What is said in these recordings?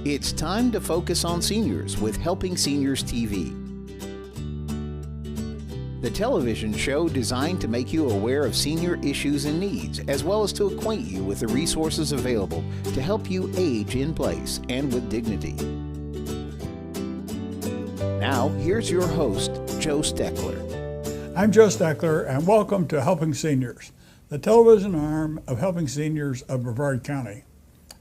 It's time to focus on seniors with Helping Seniors TV. The television show designed to make you aware of senior issues and needs, as well as to acquaint you with the resources available to help you age in place and with dignity. Now, here's your host, Joe Steckler. I'm Joe Steckler, and welcome to Helping Seniors, the television arm of Helping Seniors of Brevard County.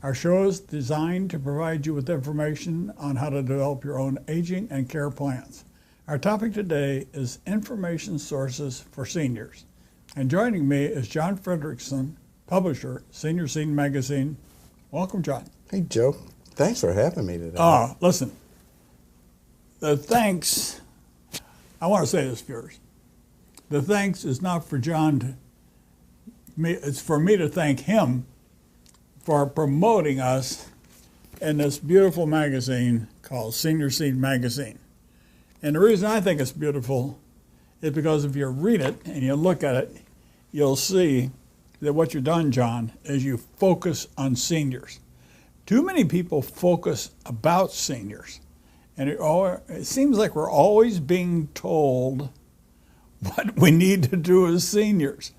Our show is designed to provide you with information on how to develop your own aging and care plans. Our topic today is information sources for seniors. And joining me is John Frederiksen, publisher, Senior Scene Magazine. Welcome, John. Hey, Joe. Thanks for having me today. Listen, the thanks, I want to say this first. The thanks is not for John, it's for me to thank him for promoting us in this beautiful magazine called Senior Scene Magazine. And the reason I think it's beautiful is because if you read it and you look at it, you'll see that what you've done, John, is you focus on seniors. Too many people focus about seniors. And it seems like we're always being told what we need to do as seniors.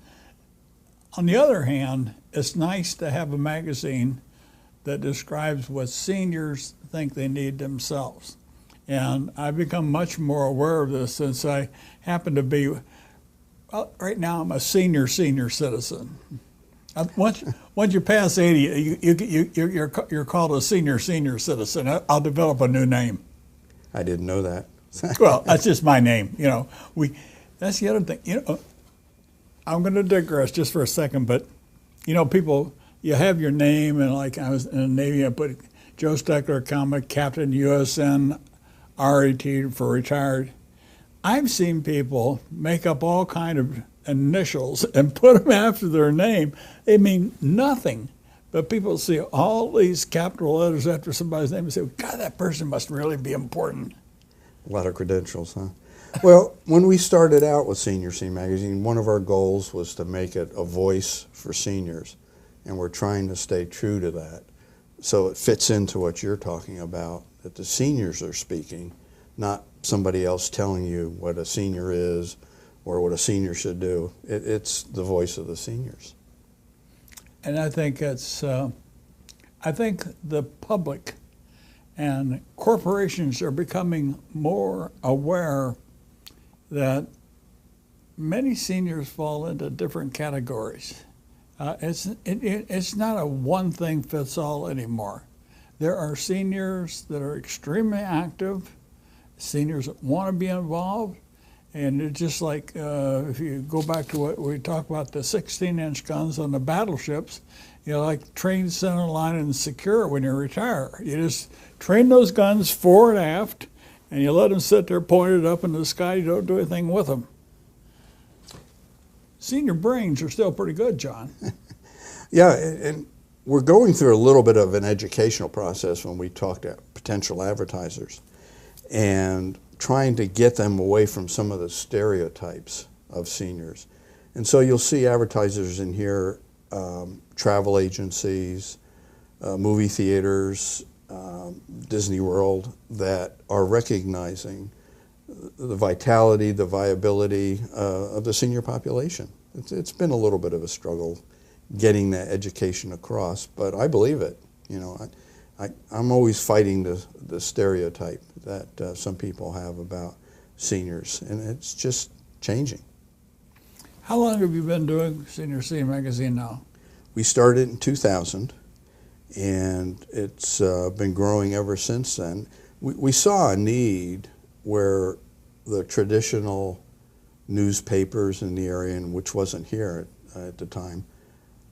On the other hand, it's nice to have a magazine that describes what seniors think they need themselves. And I've become much more aware of this since I happen to be, well, right now I'm a senior citizen. Once you pass 80, you're called a senior citizen. I'll develop a new name. I didn't know that. Well, that's just my name. That's the other thing. I'm going to digress just for a second, but people, you have your name, and like I was in the Navy, I put Joe Steckler, Captain USN, RET for retired. I've seen people make up all kind of initials and put them after their name. They mean nothing, but people see all these capital letters after somebody's name and say, God, that person must really be important. A lot of credentials, huh? Well, when we started out with Senior Scene Magazine, one of our goals was to make it a voice for seniors, and we're trying to stay true to that. So it fits into what you're talking about, that the seniors are speaking, not somebody else telling you what a senior is or what a senior should do. It's the voice of the seniors. And I think I think the public and corporations are becoming more aware that many seniors fall into different categories. It's not a one thing fits all anymore. There are seniors that are extremely active, seniors that want to be involved, and it's just like if you go back to what we talked about, the 16-inch guns on the battleships, like train center line and secure when you retire. You just train those guns fore and aft, and you let them sit there pointed up in the sky. You don't do anything with them. Senior brains are still pretty good, John. Yeah, and we're going through a little bit of an educational process when we talk to potential advertisers and trying to get them away from some of the stereotypes of seniors. And so you'll see advertisers in here, travel agencies, movie theaters, Disney World, that are recognizing the vitality, the viability of the senior population. It's been a little bit of a struggle getting that education across, but I believe it. I'm always fighting the stereotype that some people have about seniors, and it's just changing. How long have you been doing Senior Scene Magazine now? We started in 2000, and it's been growing ever since then. We saw a need where the traditional newspapers in the area, and which wasn't here at the time,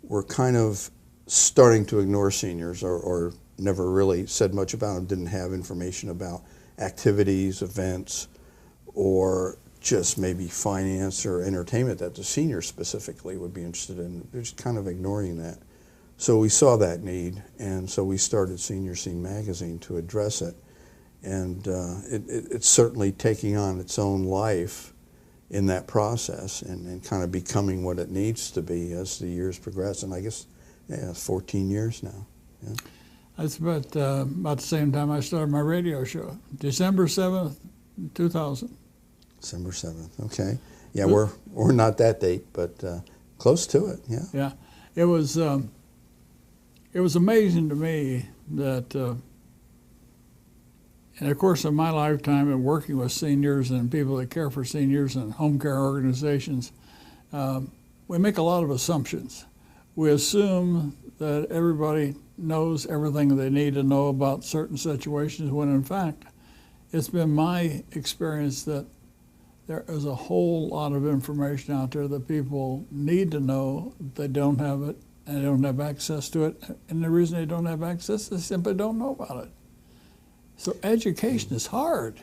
were kind of starting to ignore seniors or never really said much about them, didn't have information about activities, events, or just maybe finance or entertainment that the seniors specifically would be interested in. They're just kind of ignoring that. So we saw that need, and so we started Senior Scene Magazine to address it. And it's certainly taking on its own life in that process and kind of becoming what it needs to be as the years progress. And I guess, 14 years now. Yeah. That's about the same time I started my radio show, December 7th, 2000. December 7th. Okay. Yeah, we're not that date, but close to it. Yeah. Yeah, it was amazing to me that in the course of my lifetime and working with seniors and people that care for seniors and home care organizations, we make a lot of assumptions. We assume that everybody knows everything they need to know about certain situations, when in fact, it's been my experience that there is a whole lot of information out there that people need to know. They don't have it, and they don't have access to it. And the reason they don't have access, they simply don't know about it. So education is hard.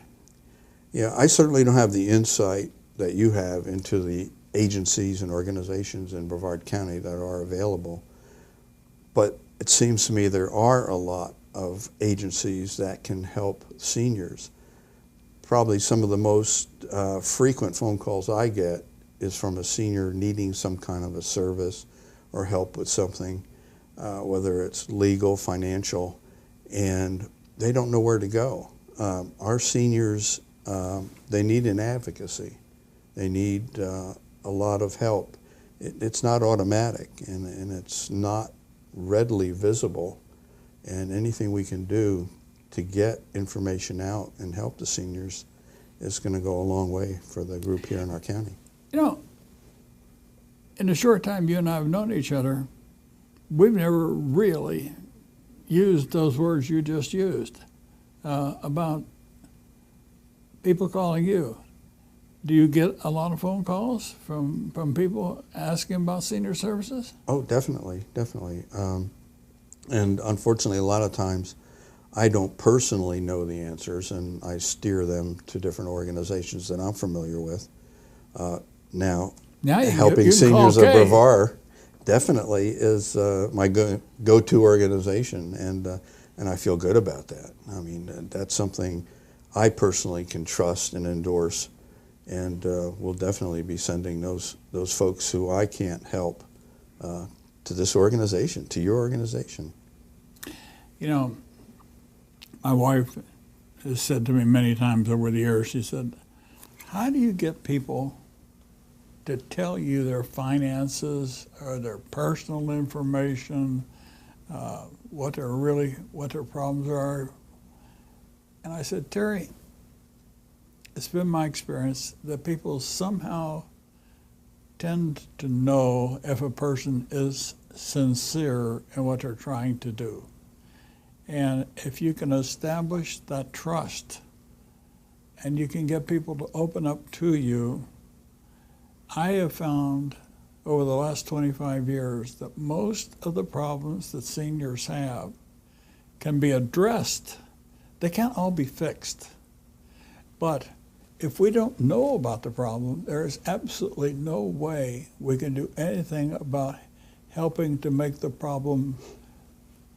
Yeah, I certainly don't have the insight that you have into the agencies and organizations in Brevard County that are available. But it seems to me there are a lot of agencies that can help seniors. Probably some of the most frequent phone calls I get is from a senior needing some kind of a service or help with something, whether it's legal, financial, and they don't know where to go. Our seniors, they need an advocacy. They need a lot of help. It's not automatic, and it's not readily visible, and anything we can do to get information out and help the seniors is going to go a long way for the group here in our county. You know, in the short time you and I have known each other, we've never really used those words you just used about people calling you. Do you get a lot of phone calls from people asking about senior services? Oh, definitely. And unfortunately, a lot of times I don't personally know the answers, and I steer them to different organizations that I'm familiar with. Now helping Seniors of Brevard definitely is my go-to organization, and I feel good about that. I mean, that's something I personally can trust and endorse, and we'll definitely be sending those folks who I can't help to this organization, to your organization. You know, my wife has said to me many times over the years, she said, how do you get people to tell you their finances or their personal information, what their problems are? And I said, Terry, it's been my experience that people somehow tend to know if a person is sincere in what they're trying to do. And if you can establish that trust and you can get people to open up to you, I have found over the last 25 years that most of the problems that seniors have can be addressed. They can't all be fixed. But if we don't know about the problem, there is absolutely no way we can do anything about helping to make the problem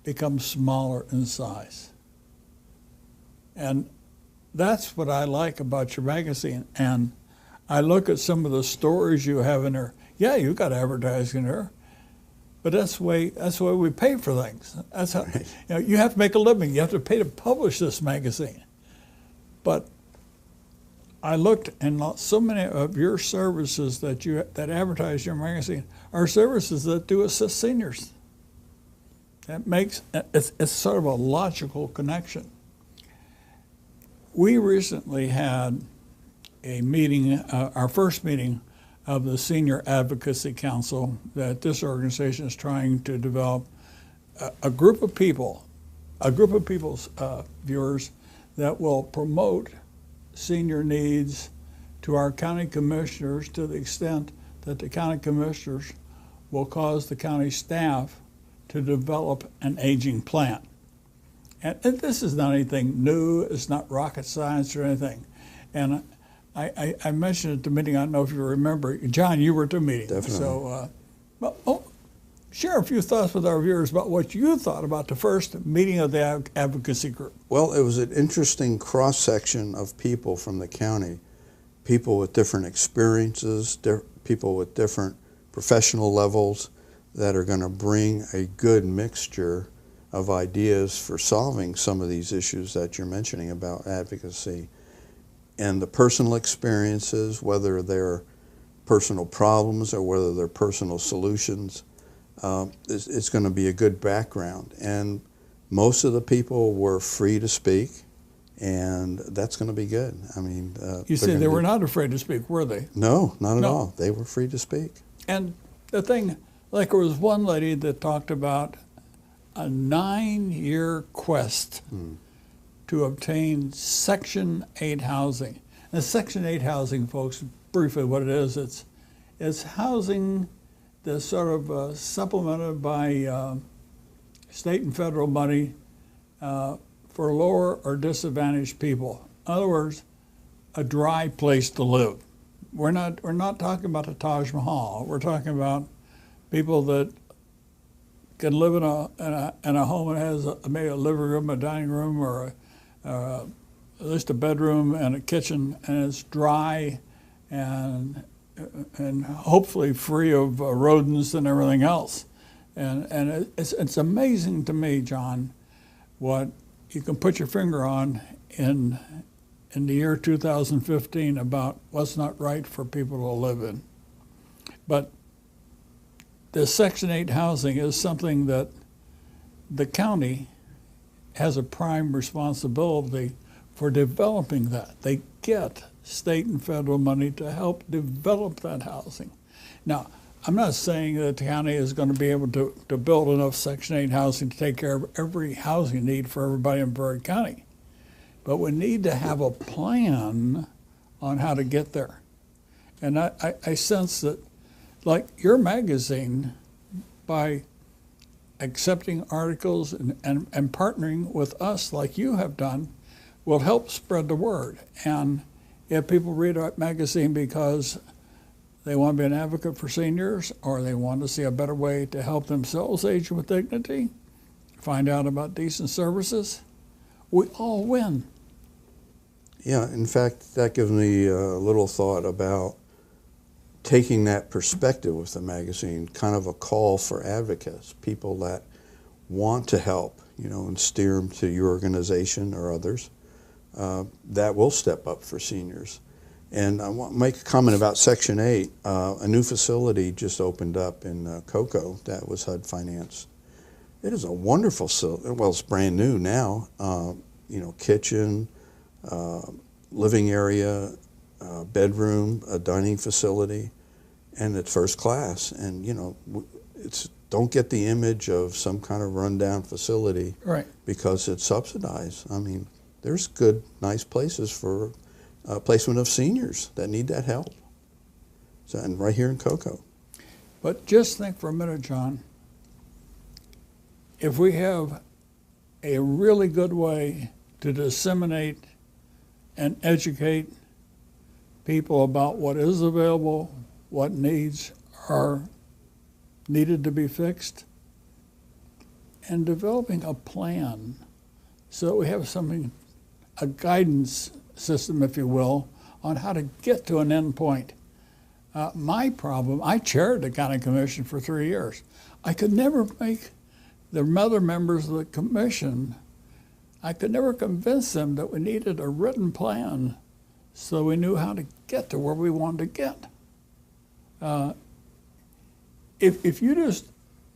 become smaller in size. And that's what I like about your magazine. And I look at some of the stories you have in there. Yeah, you got advertising in there, but that's the way we pay for things. That's how, you have to make a living. You have to pay to publish this magazine. But I looked, and so many of your services that advertise your magazine are services that do assist seniors. That makes it's sort of a logical connection. We recently had a meeting, our first meeting of the Senior Advocacy Council, that this organization is trying to develop a group of people's viewers that will promote senior needs to our county commissioners, to the extent that the county commissioners will cause the county staff to develop an aging plan. And this is not anything new, it's not rocket science or anything. And I mentioned at the meeting, I don't know if you remember, John, you were at the meeting. Definitely. So, share a few thoughts with our viewers about what you thought about the first meeting of the advocacy group. Well, it was an interesting cross-section of people from the county, people with different experiences, people with different professional levels that are going to bring a good mixture of ideas for solving some of these issues that you're mentioning about advocacy. And the personal experiences, whether they're personal problems or whether they're personal solutions, it's going to be a good background. And most of the people were free to speak, and that's going to be good. I mean, you said they were not afraid to speak, were they? No, not at all. They were free to speak. And the thing, like there was one lady that talked about a 9-year quest to obtain Section 8 housing. And Section 8 housing, folks, briefly what it is, it's housing that's sort of supplemented by state and federal money for lower or disadvantaged people. In other words, a dry place to live. We're not talking about the Taj Mahal. We're talking about people that can live in a home that has maybe a living room, a dining room, or at least a bedroom and a kitchen, and it's dry and hopefully free of rodents and everything else. And it's amazing to me, John, what you can put your finger on in the year 2015 about what's not right for people to live in. But the Section 8 housing is something that the county has a prime responsibility for developing that. They get state and federal money to help develop that housing. Now, I'm not saying that the county is going to be able to build enough Section 8 housing to take care of every housing need for everybody in Brevard County. But we need to have a plan on how to get there. And I sense that, like your magazine, by accepting articles and partnering with us like you have done, will help spread the word. And if people read our magazine because they want to be an advocate for seniors, or they want to see a better way to help themselves age with dignity, find out about decent services, we all win. Yeah, in fact, that gives me a little thought about taking that perspective with the magazine, kind of a call for advocates, people that want to help, and steer them to your organization or others that will step up for seniors. And I want to make a comment about Section 8. A new facility just opened up in Cocoa that was HUD financed. It is a wonderful facility. Well, it's brand new now. Kitchen, living area, bedroom, a dining facility, and it's first class. And don't get the image of some kind of rundown facility, right, because it's subsidized. I mean, there's good, nice places for placement of seniors that need that help. So, and right here in Cocoa. But just think for a minute, John, if we have a really good way to disseminate and educate people about what is available, what needs are needed to be fixed, and developing a plan so that we have something, a guidance system, if you will, on how to get to an end point. My problem, I chaired the county commission for 3 years. I could never make the other members of the commission, I could never convince them that we needed a written plan so we knew how to get to where we wanted to get. If you just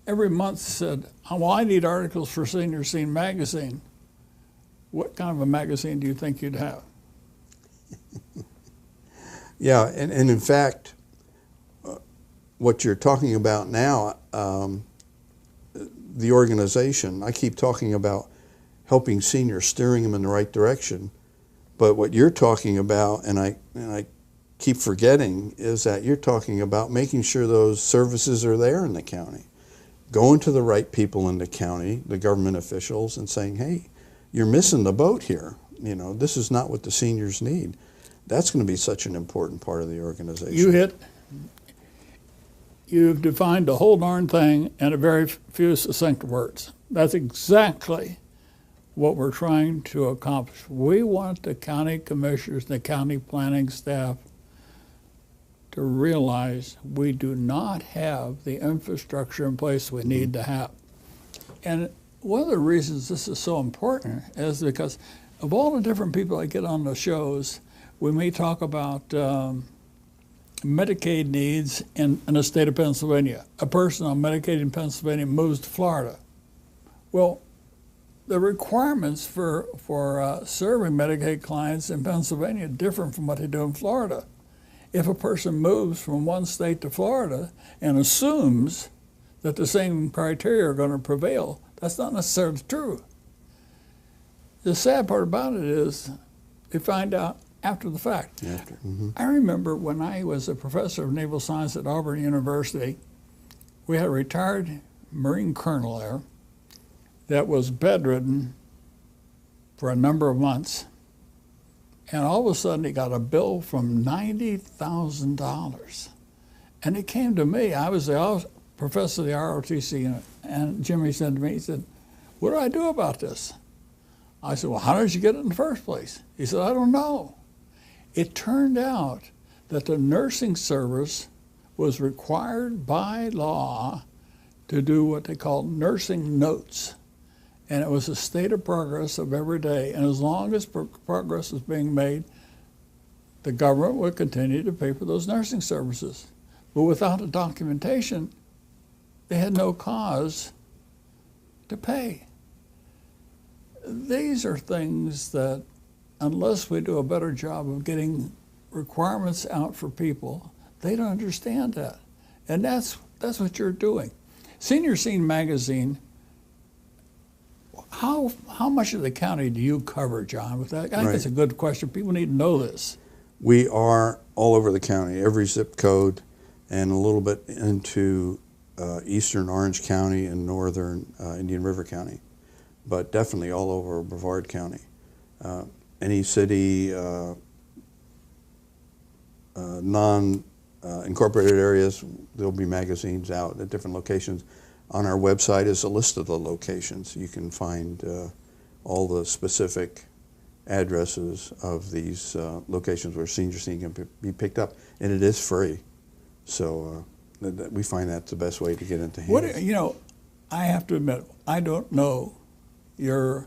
every month said, well, I need articles for Senior Scene magazine, what kind of a magazine do you think you'd have? Yeah, and in fact, what you're talking about now, the organization, I keep talking about helping seniors, steering them in the right direction, but what you're talking about, and I keep forgetting, is that you're talking about making sure those services are there in the county. Going to the right people in the county, the government officials, and saying, hey, you're missing the boat here. This is not what the seniors need. That's going to be such an important part of the organization. You've defined the whole darn thing in a very few succinct words. That's exactly what we're trying to accomplish. We want the county commissioners, the county planning staff to realize we do not have the infrastructure in place we need to have. And one of the reasons this is so important is because of all the different people I get on the shows, we may talk about Medicaid needs in the state of Pennsylvania. A person on Medicaid in Pennsylvania moves to Florida. Well, the requirements for serving Medicaid clients in Pennsylvania are different from what they do in Florida. If a person moves from one state to Florida and assumes that the same criteria are going to prevail, that's not necessarily true. The sad part about it is they find out after the fact. I remember when I was a professor of naval science at Auburn University, we had a retired Marine colonel there that was bedridden for a number of months. And all of a sudden he got a bill from $90,000. And it came to me. I was the professor of the ROTC, and Jimmy said to me, he said, "What do I do about this?" I said, "Well, how did you get it in the first place?" He said, "I don't know." It turned out that the nursing service was required by law to do what they called nursing notes. And it was a state of progress of every day. And as long as progress was being made, the government would continue to pay for those nursing services. But without the documentation, they had no cause to pay. These are things that, unless we do a better job of getting requirements out for people, they don't understand that. And that's what you're doing. Senior Scene Magazine, how much of the county do you cover, John, with that? I think that's a good question. People need to know this. We are all over the county, every zip code, and a little bit into eastern Orange County and northern Indian River County, but definitely all over Brevard County. Any city, non-incorporated areas, there'll be magazines out at different locations. On our website is a list of the locations. You can find all the specific addresses of these locations where Senior Scene can be picked up, and it is free. So we find that's the best way to get into hands. I have to admit, I don't know your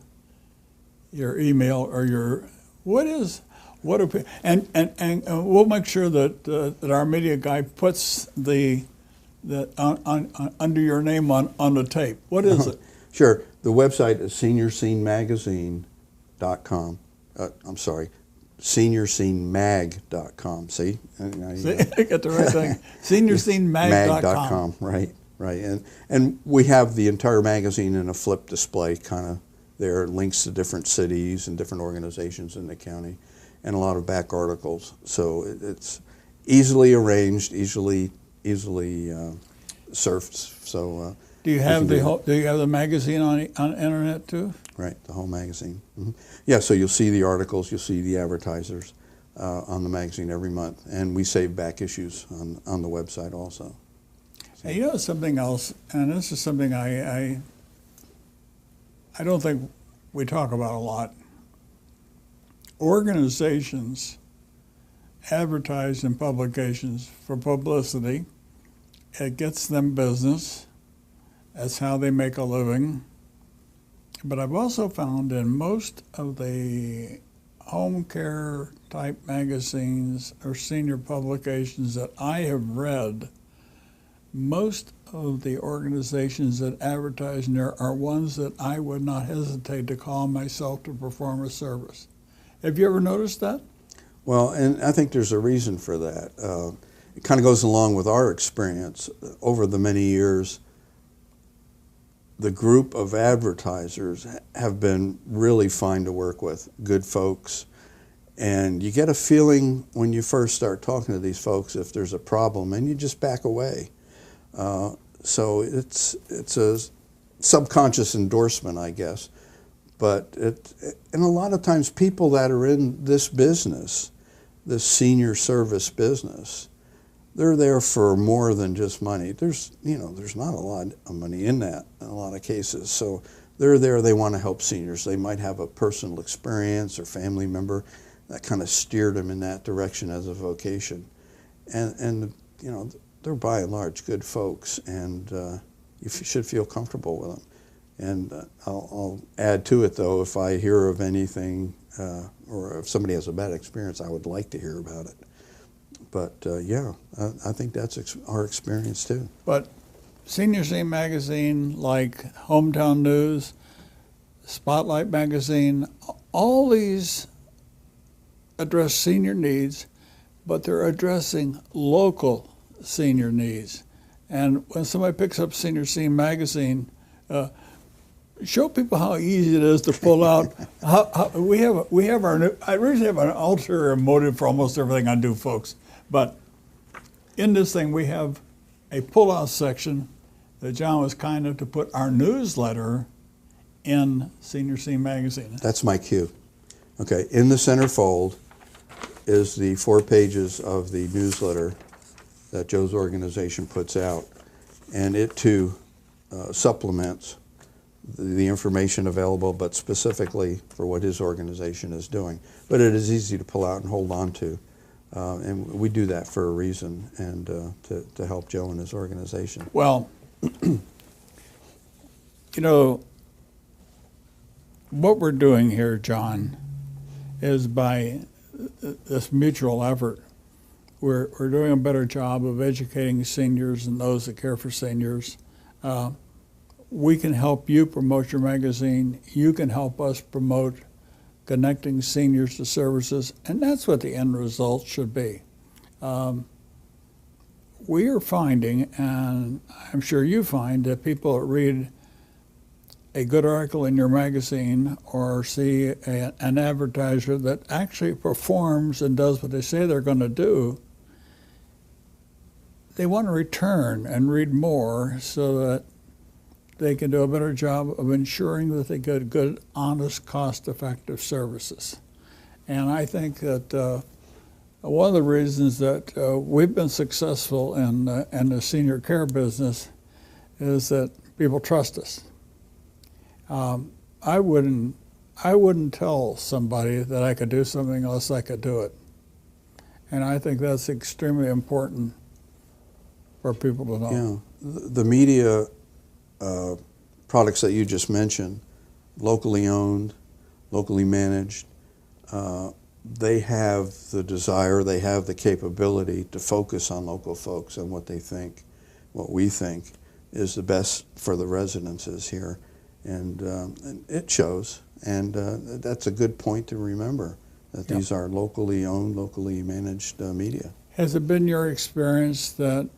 email or and we'll make sure that our media guy puts under your name on the tape. What is it? Sure. The website is seniorscenemagazine.com. I'm sorry, seniorscenemag.com. See? I got the right thing. seniorscenemag.com. Right. And we have the entire magazine in a flip display kind of there, links to different cities and different organizations in the county, and a lot of back articles. So it's easily arranged, easily surfed. So do you have the magazine on internet too? Right, the whole magazine. Yeah, so you'll see the articles, you'll see the advertisers on the magazine every month, and we save back issues on the website also. So. Hey, something else, and this is something I don't think we talk about a lot. Organizations advertise in publications for publicity. It gets them business. That's how they make a living. But I've also found in most of the home care type magazines or senior publications that I have read, most of the organizations that advertise in there are ones that I would not hesitate to call myself to perform a service. Have you ever noticed that? Well, and I think there's a reason for that. It kind of goes along with our experience over the many years. The group of advertisers have been really fine to work with, good folks. And you get a feeling when you first start talking to these folks if there's a problem, and you just back away. So it's a subconscious endorsement, I guess. But and a lot of times people that are in this business, this senior service business, they're there for more than just money. There's not a lot of money in that in a lot of cases. So they're there, they want to help seniors. They might have a personal experience or family member that kind of steered them in that direction as a vocation. And they're by and large good folks, and you should feel comfortable with them. And I'll add to it, though, if I hear of anything or if somebody has a bad experience, I would like to hear about it. But yeah, I think that's our experience too. But Senior Scene Magazine, like Hometown News, Spotlight Magazine, all these address senior needs, but they're addressing local senior needs. And when somebody picks up Senior Scene Magazine, show people how easy it is to pull out. We have our. I really have an ulterior motive for almost everything I do, folks. But in this thing, we have a pull-out section that John was kind enough to put our newsletter in Senior Scene Magazine. That's my cue. Okay, in the centerfold is the 4 pages of the newsletter that Joe's organization puts out, and it too supplements the information available, but specifically for what his organization is doing. But it is easy to pull out and hold on to, and we do that for a reason, and to help Joe and his organization. Well, you know, what we're doing here, John, is by this mutual effort, we're doing a better job of educating seniors and those that care for seniors. We can help you promote your magazine. You can help us promote connecting seniors to services, and that's what the end result should be. We are finding, and I'm sure you find, that people that read a good article in your magazine or see an advertiser that actually performs and does what they say they're going to do, they want to return and read more so that they can do a better job of ensuring that they get good, honest, cost-effective services. And I think that one of the reasons that we've been successful in the senior care business is that people trust us. I wouldn't tell somebody that I could do something unless I could do it. And I think that's extremely important for people to know. Yeah, the media products that you just mentioned, locally owned, locally managed, they have the desire, they have the capability to focus on local folks and what they think, what we think is the best for the residences here. And it shows. And that's a good point to remember, that these are locally owned, locally managed media. Has it been your experience that,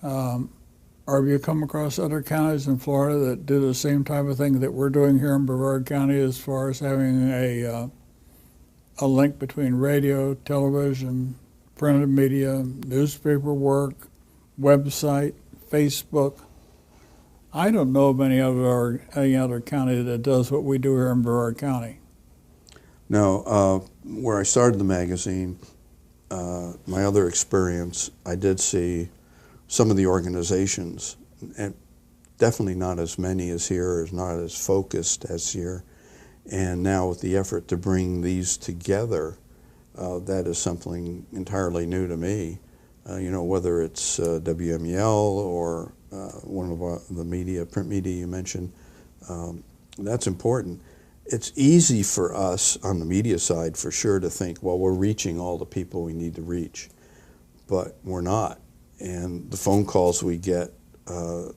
or have you come across other counties in Florida that do the same type of thing that we're doing here in Brevard County as far as having a link between radio, television, printed media, newspaper work, website, Facebook? I don't know of any other county that does what we do here in Brevard County. No, where I started the magazine, my other experience, I did see some of the organizations, and definitely not as many as here, is not as focused as here. And now with the effort to bring these together, that is something entirely new to me. You know, whether it's WMEL or one of the media, print media you mentioned, that's important. It's easy for us on the media side, for sure, to think, well, we're reaching all the people we need to reach, but we're not. And the phone calls we get are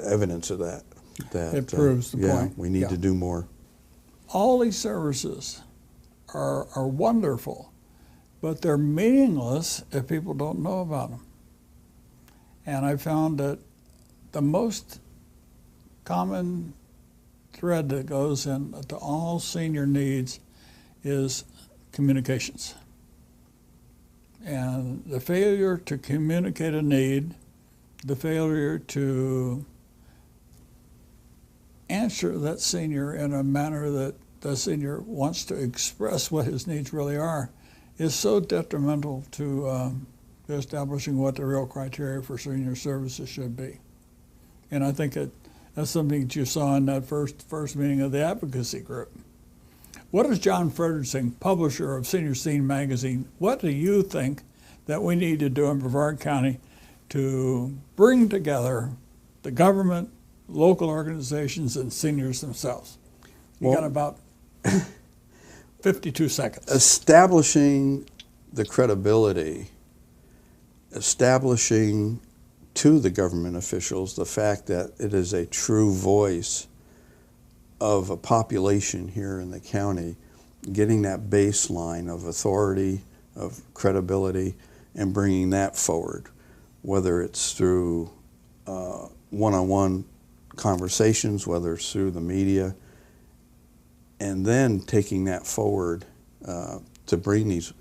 evidence of that. It proves the point. We need to do more. All these services are wonderful, but they're meaningless if people don't know about them. And I found that the most common thread that goes into all senior needs is communications. And the failure to communicate a need, the failure to answer that senior in a manner that the senior wants to express what his needs really are, is so detrimental to establishing what the real criteria for senior services should be. And I think that's something that you saw in that first meeting of the advocacy group. What is John Frederiksen, publisher of Senior Scene Magazine, what do you think that we need to do in Brevard County to bring together the government, local organizations, and seniors themselves. You got about 52 seconds. Establishing the credibility, establishing to the government officials the fact that it is a true voice of a population here in the county, getting that baseline of authority, of credibility, and bringing that forward, whether it's through one-on-one conversations, whether it's through the media, and then taking that forward to bring these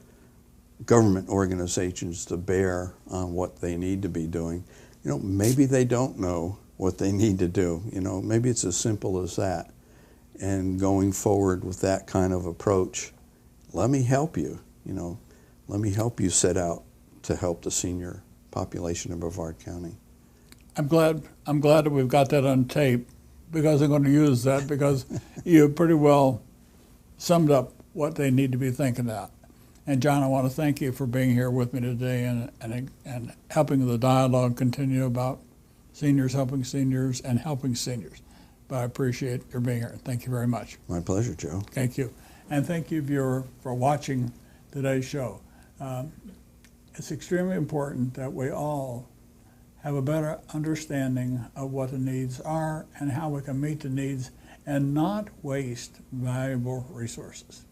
government organizations to bear on what they need to be doing. You know, maybe they don't know what they need to do. You know, maybe it's as simple as that. And going forward with that kind of approach, let me help you. You know, let me help you set out to help the senior population of Brevard County. I'm glad that we've got that on tape, because I'm going to use that, because you pretty well summed up what they need to be thinking about. And John, I want to thank you for being here with me today and helping the dialogue continue about seniors helping seniors and helping seniors. But I appreciate your being here. Thank you very much. My pleasure, Joe. Thank you. And thank you, viewer, for watching today's show. It's extremely important that we all have a better understanding of what the needs are and how we can meet the needs and not waste valuable resources.